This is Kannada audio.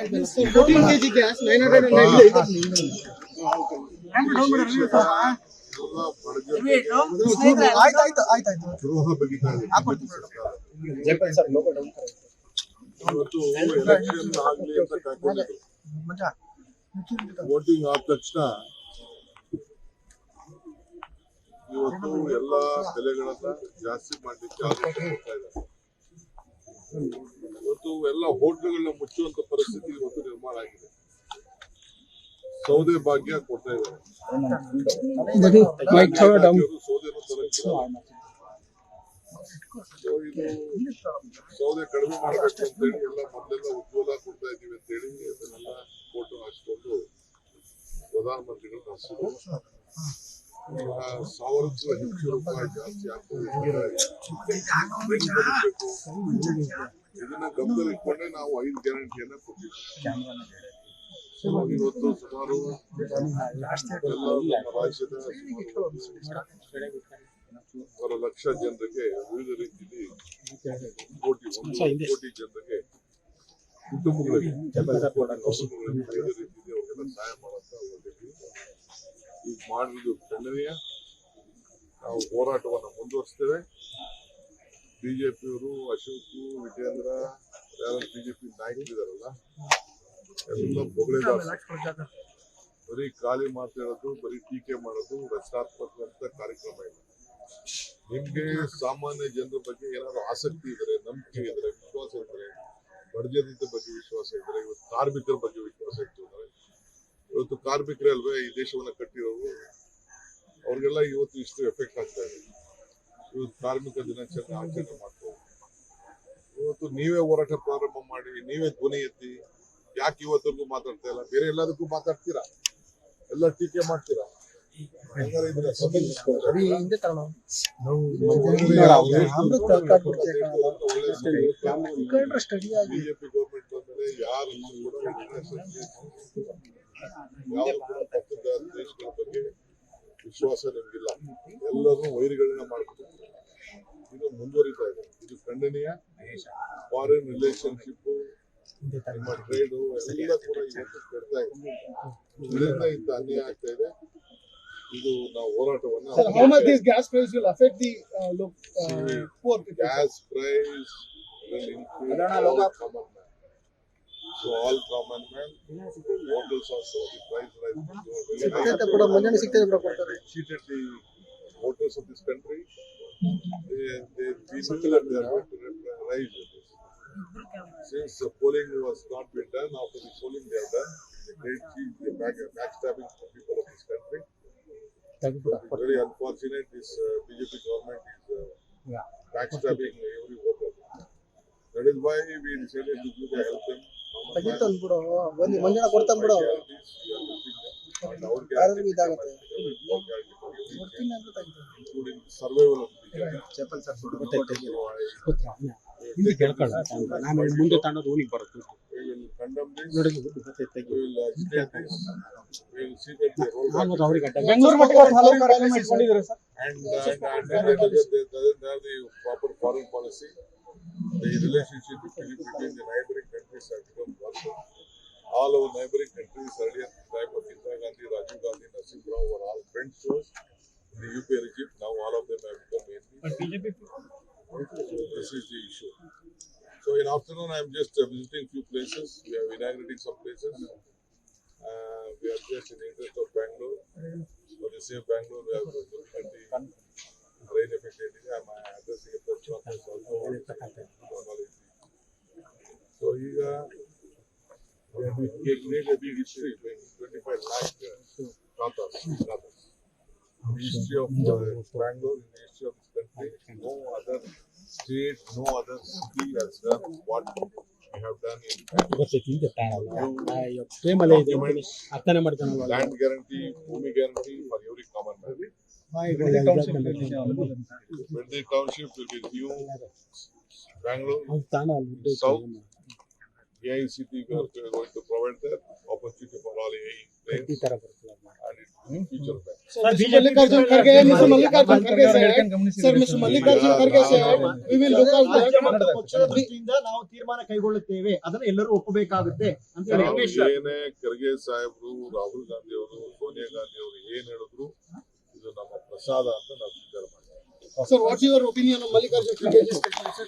14 kg gas, 990. ದ್ರೋಹ ಬಗೆತಾ ಇದೆ ಇವತ್ತು ಎಲೆಕ್ಷನ್ ಆಗ್ಲಿ ಅಂತ ಕಾಯ್ಕೊಂಡಿದ್ರು. ವೋಟಿಂಗ್ ಆದ ತಕ್ಷಣ ಇವತ್ತು ಎಲ್ಲಾ ಬೆಲೆಗಳನ್ನ ಜಾಸ್ತಿ ಮಾಡ್ಲಿಕ್ಕೆ ಆದೇಶ ಕೊಡ್ತಾ ಇದ್ದಾರೆ. ಇವತ್ತು ಎಲ್ಲ ಹೋಟ್ಲುಗಳನ್ನ ಮುಚ್ಚುವಂತ ಪರಿಸ್ಥಿತಿ ಇವತ್ತು ನಿರ್ಮಾಣ ಆಗಿದೆ. ಸೌದೆ ಭಾಗ್ಯ ಕೊಡ್ತಾ ಇದ್ದಾರೆ. ಸೌದೆನೂ ಸೌದೆ ಕಡಿಮೆ ಮಾಡಬೇಕು ಅಂತೇಳಿ ಎಲ್ಲ ಮೊದಲೆಲ್ಲ ಉಜ್ವಲ ಕೊಡ್ತಾ ಇದೀವಿ ಅಂತೇಳಿ ಅದನ್ನೆಲ್ಲ ಫೋಟೋ ಹಾಕಿಕೊಂಡು ಪ್ರಧಾನಮಂತ್ರಿಗಳು ನಡೆಸಿದ್ರು. ಈಗ 1000 ಹೆಚ್ಚು ರೂಪಾಯಿ ಜಾಸ್ತಿ ಆಗ್ತದೆ. ಇದನ್ನ ಗಮನದಲ್ಲಿ ಇಟ್ಕೊಂಡೆ ನಾವು 5 ಗ್ಯಾರಂಟಿಯನ್ನ ಕೊಟ್ಟಿದ್ದೀವಿ. ಇವತ್ತು ಸುಮಾರು ರಾಜ್ಯದ 1 ಲಕ್ಷ ಜನರಿಗೆ ವಿವಿಧ ರೀತಿಯಲ್ಲಿ ಕೋಟಿ ಜನರಿಗೆ ಕುಟುಂಬಗಳಿಗೆ ವಿವಿಧ ರೀತಿಯಲ್ಲಿ ಅವರಿಗೆಲ್ಲ ಸಹಾಯ ಮಾಡುವಂತ ಹೊರಟಿದ್ವಿ. ಈಗ ಮಾಡಿದ್ದು ಖಂಡನೀಯ. ನಾವು ಹೋರಾಟವನ್ನು ಮುಂದುವರಿಸ್ತೇವೆ. ಬಿಜೆಪಿಯವರು ಅಶೋಕ್ ವಿಜೇಂದ್ರ ಯಾರು ಬಿಜೆಪಿ ನಾಯಕರಿದಾರಲ್ಲ ಎಲ್ಲ ಬೊಗಳೆದಾರ ಬರೀ ಖಾಲಿ ಮಾತಾಡೋದು, ಬರೀ ಟೀಕೆ ಮಾಡೋದು ರಚನಾತ್ಮಕ ಕಾರ್ಯಕ್ರಮ ಇಲ್ಲ. ನಿಮ್ಗೆ ಸಾಮಾನ್ಯ ಜನರ ಬಗ್ಗೆ ಏನಾದ್ರು ಆಸಕ್ತಿ ಇದ್ರೆ, ನಂಬಿಕೆ ಇದ್ರೆ, ವಿಶ್ವಾಸ ಇದ್ರೆ, ಬಡಜನರ ಬಗ್ಗೆ ವಿಶ್ವಾಸ ಇದ್ರೆ, ಇವತ್ತು ಕಾರ್ಮಿಕರ ಬಗ್ಗೆ ವಿಶ್ವಾಸ ಇಟ್ಟಿದ್ದಾರೆ. ಇವತ್ತು ಕಾರ್ಮಿಕರೇ ಅಲ್ವೇ ಈ ದೇಶವನ್ನ ಕಟ್ಟಿರೋರು. ಅವ್ರಿಗೆಲ್ಲ ಇವತ್ತು ಇಷ್ಟು ಎಫೆಕ್ಟ್ ಆಗ್ತಾ ಇದೆ. ಇವತ್ತು ಕಾರ್ಮಿಕ ದಿನಾಚರಣೆ ಆಚರಣೆ ಮಾಡ್ತಾರೆ. ಇವತ್ತು ನೀವೇ ಹೋರಾಟ ಪ್ರಾರಂಭ ಮಾಡಿ, ನೀವೇ ಧ್ವನಿ ಎತ್ತಿ. ಯಾಕೆ ಇವತ್ತರೆಗೂ ಮಾತಾಡ್ತಾ ಇಲ್ಲ? ಬೇರೆ ಎಲ್ಲದಕ್ಕೂ ಮಾತಾಡ್ತೀರಾ, ಎಲ್ಲ ಟೀಕೆ ಮಾಡ್ತೀರಾ. ಬಿಜೆಪಿ ಗೌರ್ಮೆಂಟ್ ಬಂದ್ಮೇಲೆ ಯಾರು ಕೂಡ ಪಕ್ಕದ ದೇಶಗಳ ಬಗ್ಗೆ ವಿಶ್ವಾಸ ನಿಮ್ಗಿಲ್ಲ. ಎಲ್ಲರೂ ವೈರಿಗಳನ್ನ ಮಾಡ್ಕೊಂಡು ಇದು ಮುಂದುವರಿತಾ ಇದೆ. ಇದು ಖಂಡನೀಯ. ಫಾರಿನ್ ರಿಲೇಶನ್ಶಿಪ್, ನಿಮ್ಮ ಟ್ರೇಡು ಎಲ್ಲ ಕೂಡ ಇವತ್ತು ಕೆಡ್ತಾ ಇದೆ. ಇದರಿಂದ ಇಂಥ ಅನ್ಯಾಯ ಆಗ್ತಾ ಇದೆ. ಇದು ನಾವು ಹೋರಾಟವನ್ನು how much this gas price will affect the poor people? Gas price will increase all common man. So all common man, hotels also the price rise. Cheated the voters of this country. They feel that they are going to rise with this. Since the polling was not been done, after the polling they have done, the backstabbing for people of this country. Very unfortunate. This BJP government is backstabbing every voter. That is why we decided to do the help them. Including survival of the proper foreign policy. The relationship between the neighboring countries have become worse. All our neighboring countries earlier in the time of Indira Gandhi, Rajiv Gandhi, Nassim Rao were all friends to us. In the UP regime, now all of them have become enemies. This is the issue. So in afternoon, I am just visiting few places. We are inaugurating some places. We are just in the interest of Bangalore. For the same Bangalore, we are looking at the rain affected area. I am addressing a press conference also. So here we create a big history, 25 lakh Katas. The history of Bangalore, in the history of this country, no other state, no other city has done what we have done in land guarantee, Bhumi guarantee for every common man. Bindi Township will be new Bangalore, South. AICT we are going to provide that opportunity for all AI players. And future back. Sir, Mr. Mallikarjun Kharge said, Sir, Mr. Mallikarjun Kharge said, we will look at ರಾಜ್ಯ ಪಕ್ಷದ ದೃಷ್ಟಿಯಿಂದ ನಾವು ತೀರ್ಮಾನ ಕೈಗೊಳ್ಳುತ್ತೇವೆ, ಅದನ್ನು ಎಲ್ಲರೂ ಒಪ್ಪಬೇಕಾಗುತ್ತೆ ಅಂತ ಹೇಳಿ ನಾವು ರಮೇಶ್ ಏನೇ ಖರ್ಗೆ ಸಾಹೇಬ್ರು, ರಾಹುಲ್ ಗಾಂಧಿ ಅವರು, ಸೋನಿಯಾ ಗಾಂಧಿ ಅವರು ಏನ್ ಹೇಳಿದ್ರು ಇದು ನಮ್ಮ ಪ್ರಸಾದ ಅಂತ ನಾವು ಸ್ವೀಕಾರ ಮಾಡ್ತೀವಿ. Sir, what's your opinion on Mallikarjun Kharge's statement, sir?